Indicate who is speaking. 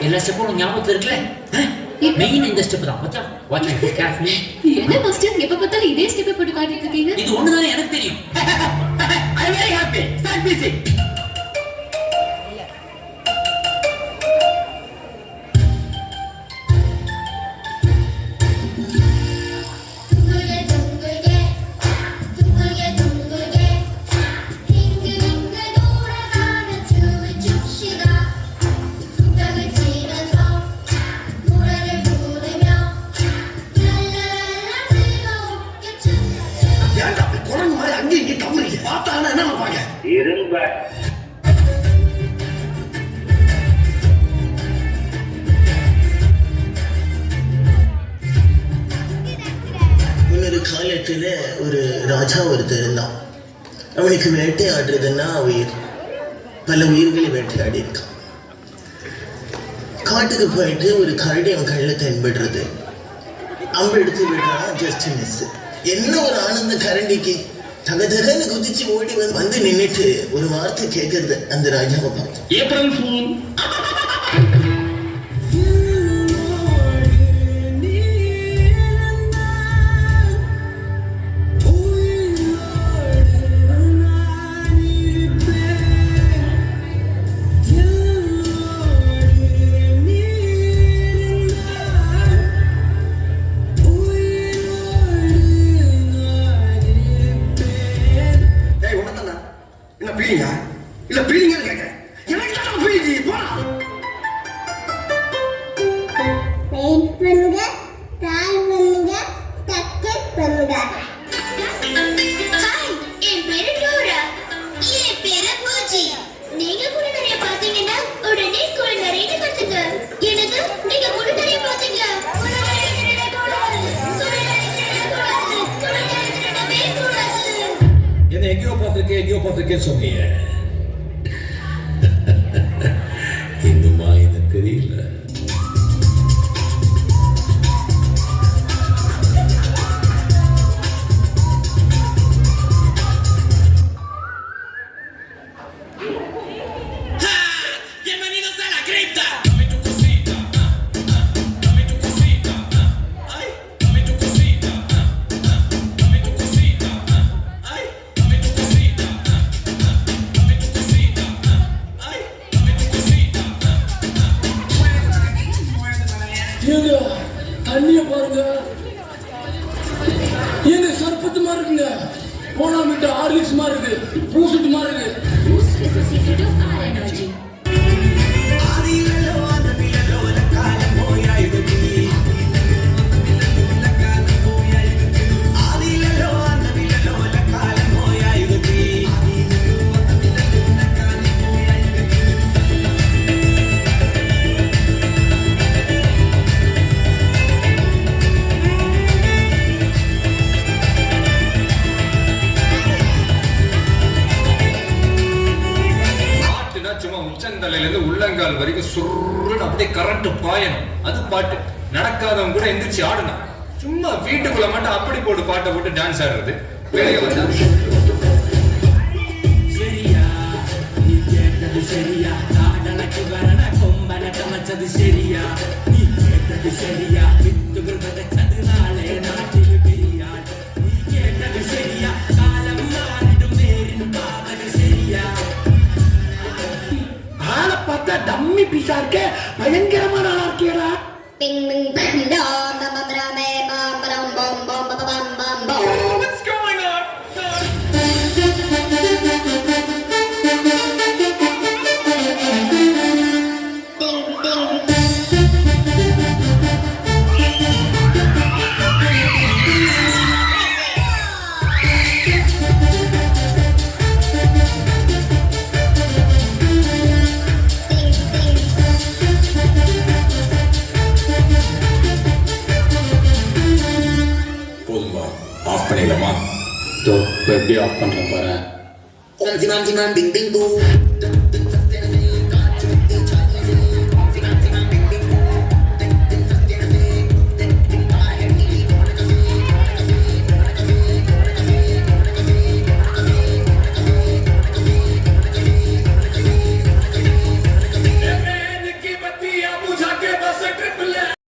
Speaker 1: எல்லா ஸ்டெப்பும் ஞாபகத்துல இருக்குல்ல? மெயின் இந்த ஸ்டெப் தான். பாத்தியா? Watch it carefully.
Speaker 2: என்ன மாஸ்டர் எப்ப பார்த்தாலும் இதே ஸ்டெப்பை போட்டு காட்டிட்டு இருக்கீங்க?
Speaker 1: இது ஒண்ணுதானே எனக்கு தெரியும்.
Speaker 3: I am very happy. Start music.
Speaker 4: காலத்துல ஒரு ராஜா ஒருத்தர் இருந்தான். அவனுக்கு வேட்டையாடுறதுன்னா உயிர். பல உயிர்களை வேட்டையாடி இருக்கான். காட்டுக்கு போயிட்டு ஒரு கரடி அவன் கண்ணில் தென்படுறது. அம்பு எடுத்து விடுறான், ஜஸ்ட் மிஸ். என்ன ஒரு ஆனந்த கரண்டிக்கு! தகதகன்னு குதிச்சு ஓடி வந்து நின்றுட்டு ஒரு வார்த்தை கேட்கறது அந்த ராஜாவை பார்த்து.
Speaker 3: April fool. இல்ல பீலிங்க கேட்கிறேன். எனக்கு தான் பீலி போடா.
Speaker 5: வெயிட் பண்ணுங்க, ட்ரை பண்ணுங்க, டக்கெட் பண்ணுங்க.
Speaker 6: ஹாய், என் பேரு டோரா. என் பேரு பூஜி. நீங்க கூட நிறைய பாத்தீங்கன்னா உடனே கூட நிறைய கத்துங்க. எனக்கு நீங்க கூட நிறைய பாத்தீங்களா?
Speaker 7: என்ன எங்கேயோ பார்த்திருக்கேன் சொன்னீங்க. இன்னுமா எனக்கு தெரியல. தண்ணிய பாருங்க, எங்க சர்பத்து மாதிரி இருக்குங்க. போனா விட்டு ஹார்லிக்ஸ் மாதிரி இருக்கு, பூசுட்டு மாதிரி இருக்கு. உள்ளங்கால் வரைக்கும் சுருன்னு அப்படியே கரண்ட் பாயணும். அது பாட்டு. நடக்காதவங்க கூட எந்திரிச்சு ஆடணும். சும்மா வீட்டுக்குள்ள மட்டும் அப்படி போட்டு பாட்டை போட்டு டான்ஸ் ஆடுறது. வெளியே வந்தா சரியா, நீ கேட்டது சரியா, காடலுக்கு வரண கொம்பன கமச்சது சரியா, நீ கேட்டது சரியா, வித்துகள் விதைச்சதுனாலே நாட்டில் பெரியாள். நீ கேட்டது சரியா, காலம் மாறிடும் நேரின் பாதக சரியா.
Speaker 3: ஆளை பார்த்தா டம்மி பீஸா இருக்க, பயங்கரமான ஆளா இருக்கியடா.
Speaker 6: பிங் பிங் பிங் டா பம் ரமே பம் பம் பம் பம் பம் பம் பம்.
Speaker 7: What's going on?
Speaker 6: Ding ding.
Speaker 7: Off பண்ணிடலாமா? எப்படி ஆஃப் பண்ற பாரு.
Speaker 4: Om Jimam Jimam Bing Bing Boo.